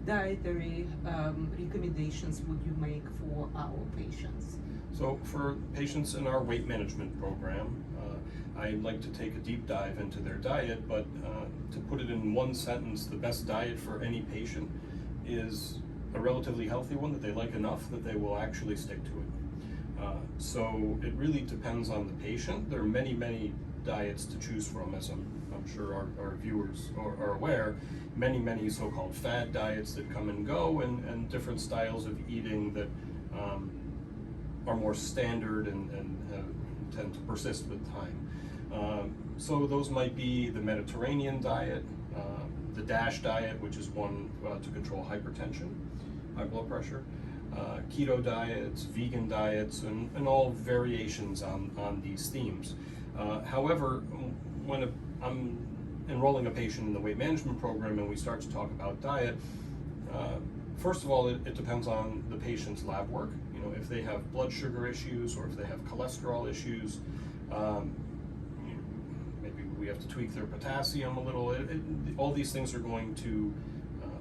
dietary recommendations would you make for our patients? So for patients in our weight management program, I like to take a deep dive into their diet, but to put it in one sentence, the best diet for any patient is a relatively healthy one that they like enough that they will actually stick to it. So it really depends on the patient. There are many, many diets to choose from, as I'm sure our viewers are aware. Many so-called fad diets that come and go, and different styles of eating that are more standard and tend to persist with time. So those might be the Mediterranean diet, the DASH diet, which is one to control hypertension, high blood pressure, keto diets, vegan diets, and all variations on these themes. However, when I'm enrolling a patient in the weight management program and we start to talk about diet, first of all, it depends on the patient's lab work. You know, if they have blood sugar issues or if they have cholesterol issues, maybe we have to tweak their potassium a little. All these things are going to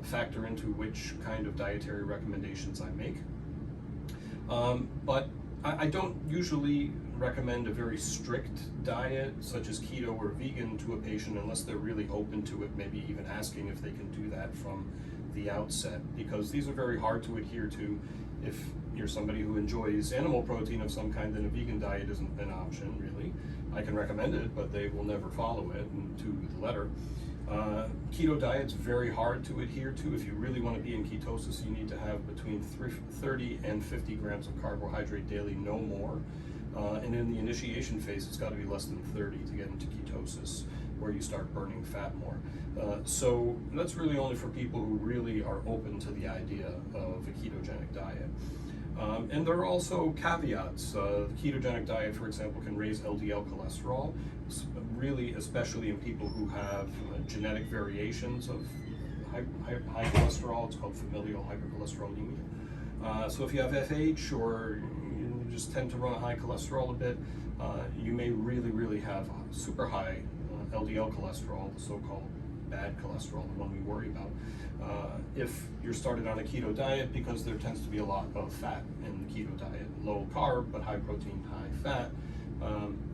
factor into which kind of dietary recommendations I make. But I don't usually recommend a very strict diet such as keto or vegan to a patient unless they're really open to it, maybe even asking if they can do that from the outset, because these are very hard to adhere to. If you're somebody who enjoys animal protein of some kind, then a vegan diet isn't an option, really. I can recommend it, but they will never follow it to the letter. Keto diet's very hard to adhere to. If you really want to be in ketosis, you need to have between 30 and 50 grams of carbohydrate daily, no more. And in the initiation phase, it's got to be less than 30 to get into ketosis, where you start burning fat more. So that's really only for people who really are open to the idea of a ketogenic diet. And there are also caveats. The ketogenic diet, for example, can raise LDL cholesterol, really especially in people who have genetic variations of high cholesterol. It's called familial hypercholesterolemia. So if you have FH or you just tend to run a high cholesterol a bit, you may really have super high LDL cholesterol, the so-called bad cholesterol, the one we worry about. If you're started on a keto diet, because there tends to be a lot of fat in the keto diet, low carb but high protein, high fat.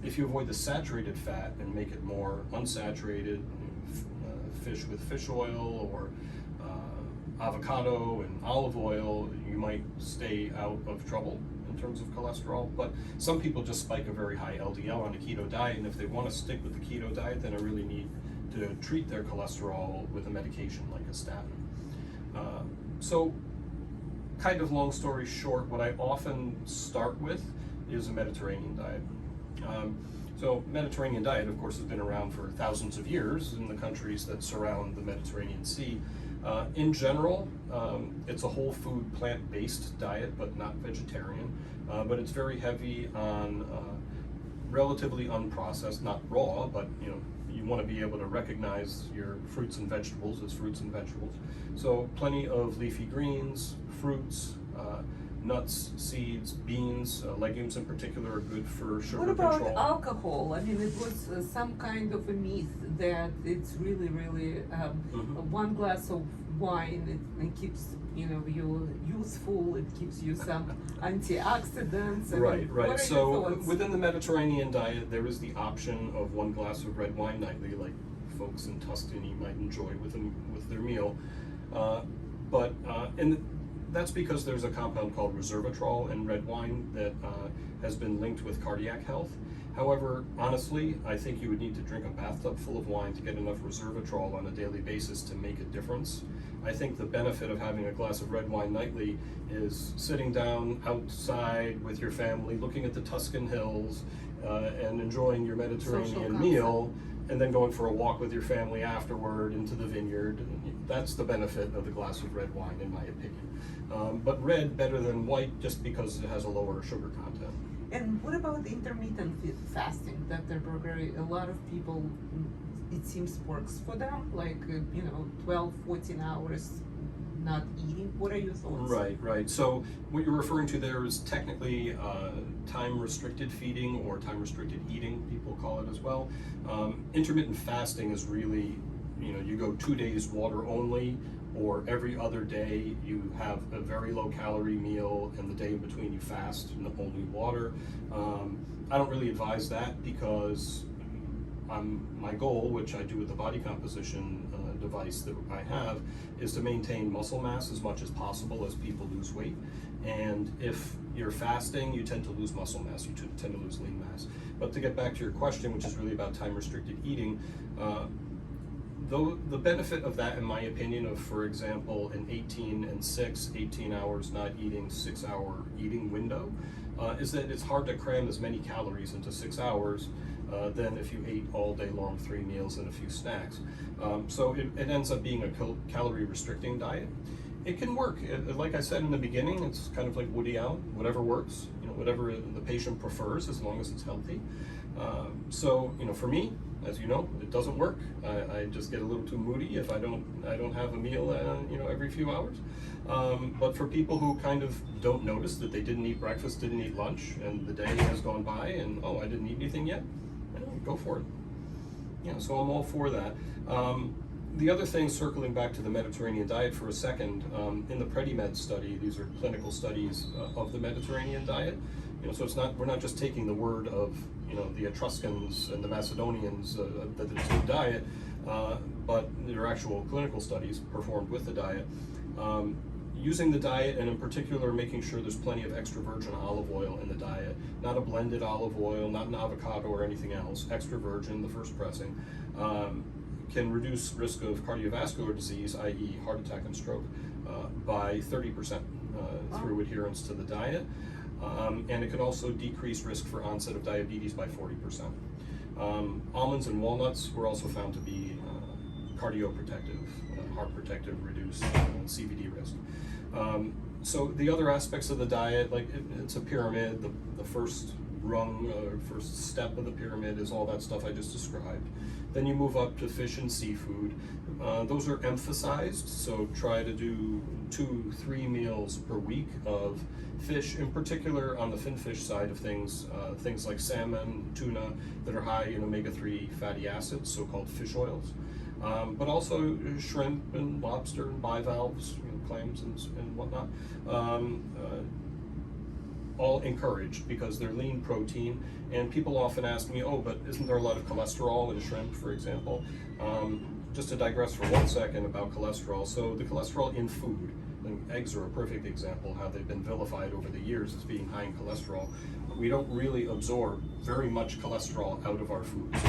If you avoid the saturated fat and make it more unsaturated, fish with fish oil or avocado and olive oil, you might stay out of trouble in terms of cholesterol. But some people just spike a very high LDL on a keto diet, and if they want to stick with the keto diet, then I really need to treat their cholesterol with a medication like a statin. So kind of long story short, what I often start with is a Mediterranean diet. So Mediterranean diet, of course, has been around for thousands of years in the countries that surround the Mediterranean Sea. In general, it's a whole food, plant-based diet, but not vegetarian. But it's very heavy on relatively unprocessed, not raw, but you want to be able to recognize your fruits and vegetables as fruits and vegetables. So plenty of leafy greens, fruits, nuts, seeds, beans, legumes in particular are good for sugar control. What about alcohol? I mean, it was some kind of a myth that it's really one glass of wine, it keeps you youthful, it gives you some antioxidants. Right. So within the Mediterranean diet, there is the option of one glass of red wine nightly, like folks in Tuscany might enjoy with their meal. And that's because there's a compound called resveratrol in red wine that has been linked with cardiac health. However, honestly, I think you would need to drink a bathtub full of wine to get enough resveratrol on a daily basis to make a difference. I think the benefit of having a glass of red wine nightly is sitting down outside with your family, looking at the Tuscan hills, and enjoying your Mediterranean meal, and then going for a walk with your family afterward into the vineyard. That's the benefit of the glass of red wine, in my opinion. But red better than white just because it has a lower sugar content. And what about intermittent fasting, Dr. Berger? A lot of people, it seems, works for them, like 12, 14 hours not eating. What are your thoughts? Right. So what you're referring to there is technically time-restricted feeding or time-restricted eating, people call it as well. Intermittent fasting is really, you go 2 days water only, or every other day you have a very low calorie meal and the day in between you fast and only water. I don't really advise that because my goal, which I do with the body composition device that I have, is to maintain muscle mass as much as possible as people lose weight. And if you're fasting, you tend to lose muscle mass, you tend to lose lean mass. But to get back to your question, which is really about time-restricted eating, though the benefit of that, in my opinion, of, for example, an 18 and 6, 18 hours not eating, 6-hour eating window, is that it's hard to cram as many calories into 6 hours than if you ate all day long, 3 meals and a few snacks. So it ends up being a calorie restricting diet. It can work. Like I said in the beginning, it's kind of like Woody Allen, whatever works, whatever the patient prefers, as long as it's healthy. So, for me, as you know, it doesn't work. I just get a little too moody if I don't have a meal, every few hours. But for people who kind of don't notice that they didn't eat breakfast, didn't eat lunch, and the day has gone by, and I didn't eat anything yet, go for it. So I'm all for that. The other thing, circling back to the Mediterranean diet for a second, in the PrediMed study, these are clinical studies of the Mediterranean diet. So we're not just taking the word of the Etruscans and the Macedonians that it's a diet, but there are actual clinical studies performed with the diet. Using the diet, and in particular making sure there's plenty of extra virgin olive oil in the diet, not a blended olive oil, not an avocado or anything else, extra virgin, the first pressing, can reduce risk of cardiovascular disease, i.e. heart attack and stroke, by 30% through adherence to the diet. And it can also decrease risk for onset of diabetes by 40%. Almonds and walnuts were also found to be cardioprotective, heart protective, reduce CVD risk. So the other aspects of the diet, like it's a pyramid, the first rung, first step of the pyramid is all that stuff I just described. Then you move up to fish and seafood. Those are emphasized, so try to do 2-3 meals per week of fish, in particular on the fin fish side of things, things like salmon, tuna, that are high in omega-3 fatty acids, so-called fish oils. But also shrimp and lobster and bivalves, clams and whatnot, all encouraged because they're lean protein. And people often ask me, but isn't there a lot of cholesterol in shrimp, for example? Just to digress for 1 second about cholesterol. So the cholesterol in food, and eggs are a perfect example, how they've been vilified over the years as being high in cholesterol. We don't really absorb very much cholesterol out of our foods.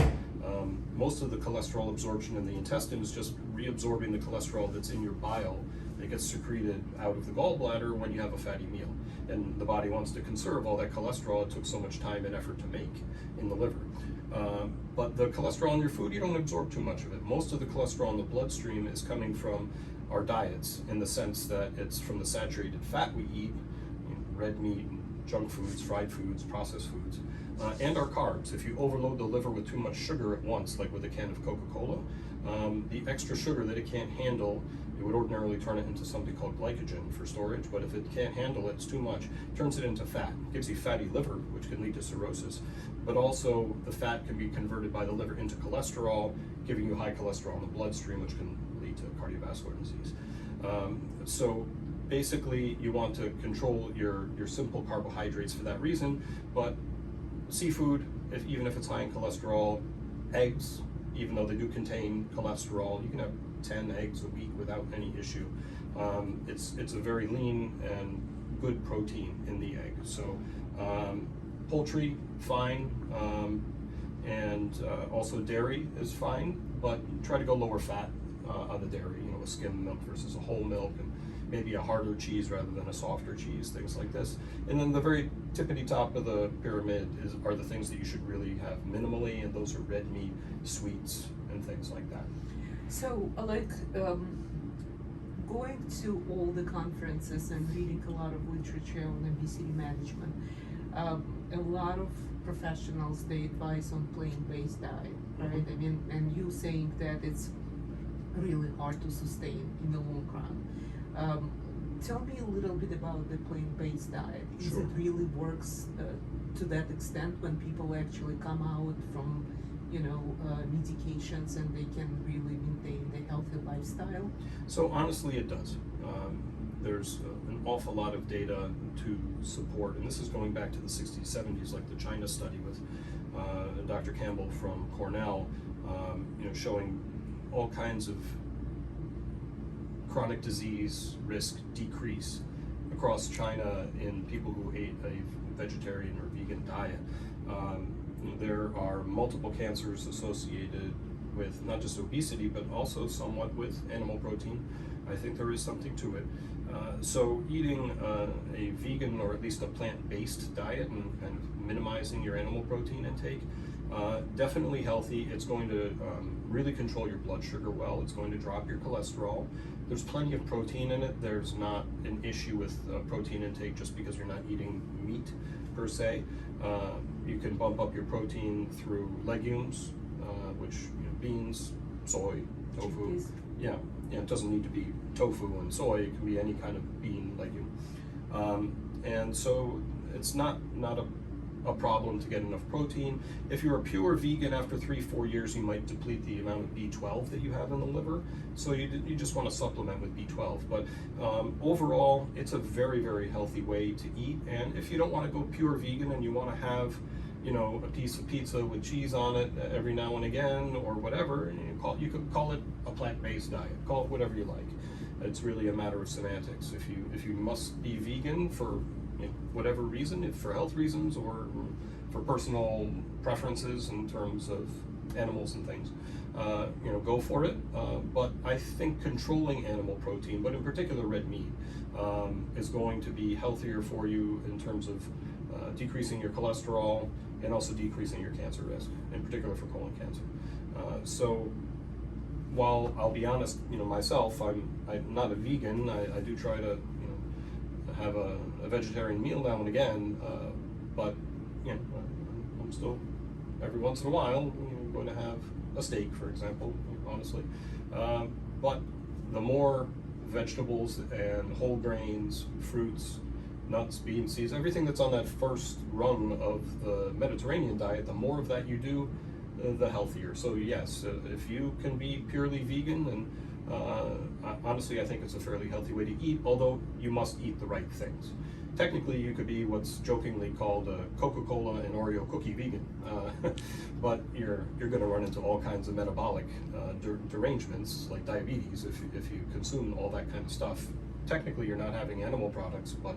Most of the cholesterol absorption in the intestine is just reabsorbing the cholesterol that's in your bile that gets secreted out of the gallbladder when you have a fatty meal. And the body wants to conserve all that cholesterol it took so much time and effort to make in the liver. But the cholesterol in your food, you don't absorb too much of it. Most of the cholesterol in the bloodstream is coming from our diets, in the sense that it's from the saturated fat we eat, red meat, junk foods, fried foods, processed foods, and our carbs. If you overload the liver with too much sugar at once, like with a can of Coca-Cola, the extra sugar that it can't handle, it would ordinarily turn it into something called glycogen for storage, but if it can't handle it, it's too much, it turns it into fat. It gives you fatty liver, which can lead to cirrhosis, but also the fat can be converted by the liver into cholesterol, giving you high cholesterol in the bloodstream, which can lead to cardiovascular disease. So basically, you want to control your simple carbohydrates for that reason, but seafood, even if it's high in cholesterol, eggs, even though they do contain cholesterol, you can have 10 eggs a week without any issue. It's a very lean and good protein in the egg. So poultry, fine, and also dairy is fine, but try to go lower fat on the dairy, a skim milk versus a whole milk, and maybe a harder cheese rather than a softer cheese, things like this. And then the very tippity top of the pyramid are the things that you should really have minimally, and those are red meat, sweets, and things like that. So, going to all the conferences and reading a lot of literature on obesity management, a lot of professionals, they advise on plant-based diet, right? I mean, and you saying that it's really hard to sustain in the long run. Tell me a little bit about the plant-based diet. Is Sure. it really works to that extent when people actually come out from medications, and they can really maintain the healthy lifestyle? So honestly, it does. There's an awful lot of data to support, and this is going back to the 60s, 70s, like the China study with Dr. Campbell from Cornell, showing all kinds of chronic disease risk decrease across China in people who ate a vegetarian or vegan diet. There are multiple cancers associated with not just obesity, but also somewhat with animal protein. I think there is something to it. So eating a vegan or at least a plant-based diet and kind of minimizing your animal protein intake, definitely healthy. It's going to really control your blood sugar well. It's going to drop your cholesterol. There's plenty of protein in it. There's not an issue with protein intake just because you're not eating meat per se. You can bump up your protein through legumes, which beans, soy, tofu. Chickpeas. Yeah, it doesn't need to be tofu and soy. It can be any kind of bean legume, and so it's not a problem to get enough protein. If you're a pure vegan, after 3-4 years, you might deplete the amount of B12 that you have in the liver. So you just want to supplement with B12. But overall, it's a very, very healthy way to eat. And if you don't want to go pure vegan and you want to have, a piece of pizza with cheese on it every now and again, or whatever, you could call it a plant-based diet. Call it whatever you like. It's really a matter of semantics. If you must be vegan for whatever reason, if for health reasons or for personal preferences in terms of animals and things, go for it. But I think controlling animal protein, but in particular red meat, is going to be healthier for you in terms of decreasing your cholesterol and also decreasing your cancer risk, in particular for colon cancer. So while I'll be honest, myself, I'm not a vegan. I do try to have a vegetarian meal now and again, but I'm still every once in a while going to have a steak, for example, honestly. But the more vegetables and whole grains, fruits, nuts, beans, seeds, everything that's on that first rung of the Mediterranean diet, the more of that you do, the healthier. So yes, if you can be purely vegan, and honestly I think it's a fairly healthy way to eat, although you must eat the right things. Technically you could be what's jokingly called a Coca-Cola and Oreo cookie vegan, but you're going to run into all kinds of metabolic derangements like diabetes if you consume all that kind of stuff. Technically you're not having animal products, but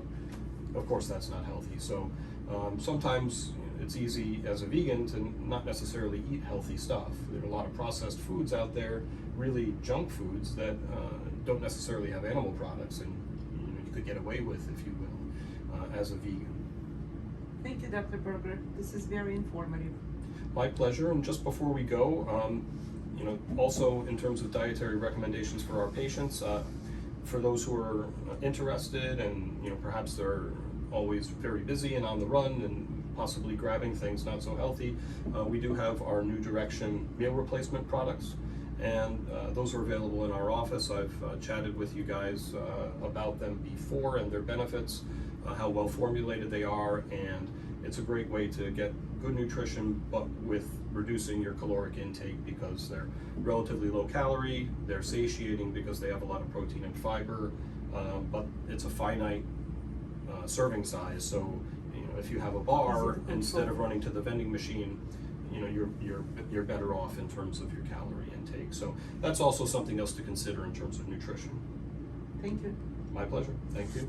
of course that's not healthy. So sometimes it's easy as a vegan to not necessarily eat healthy stuff. There are a lot of processed foods out there, really junk foods that don't necessarily have animal products, and you could get away with, if you will, as a vegan. Thank you, Dr. Berger. This is very informative. My pleasure. And just before we go, also in terms of dietary recommendations for our patients, for those who are interested and perhaps they're always very busy and on the run and possibly grabbing things not so healthy, we do have our New Direction meal replacement products, and those are available in our office. I've chatted with you guys about them before and their benefits, how well formulated they are, and it's a great way to get good nutrition but with reducing your caloric intake, because they're relatively low calorie, they're satiating because they have a lot of protein and fiber, but it's a finite serving size. So if you have a bar, instead of running to the vending machine, you're better off in terms of your calorie intake. So that's also something else to consider in terms of nutrition. Thank you. My pleasure. Thank you.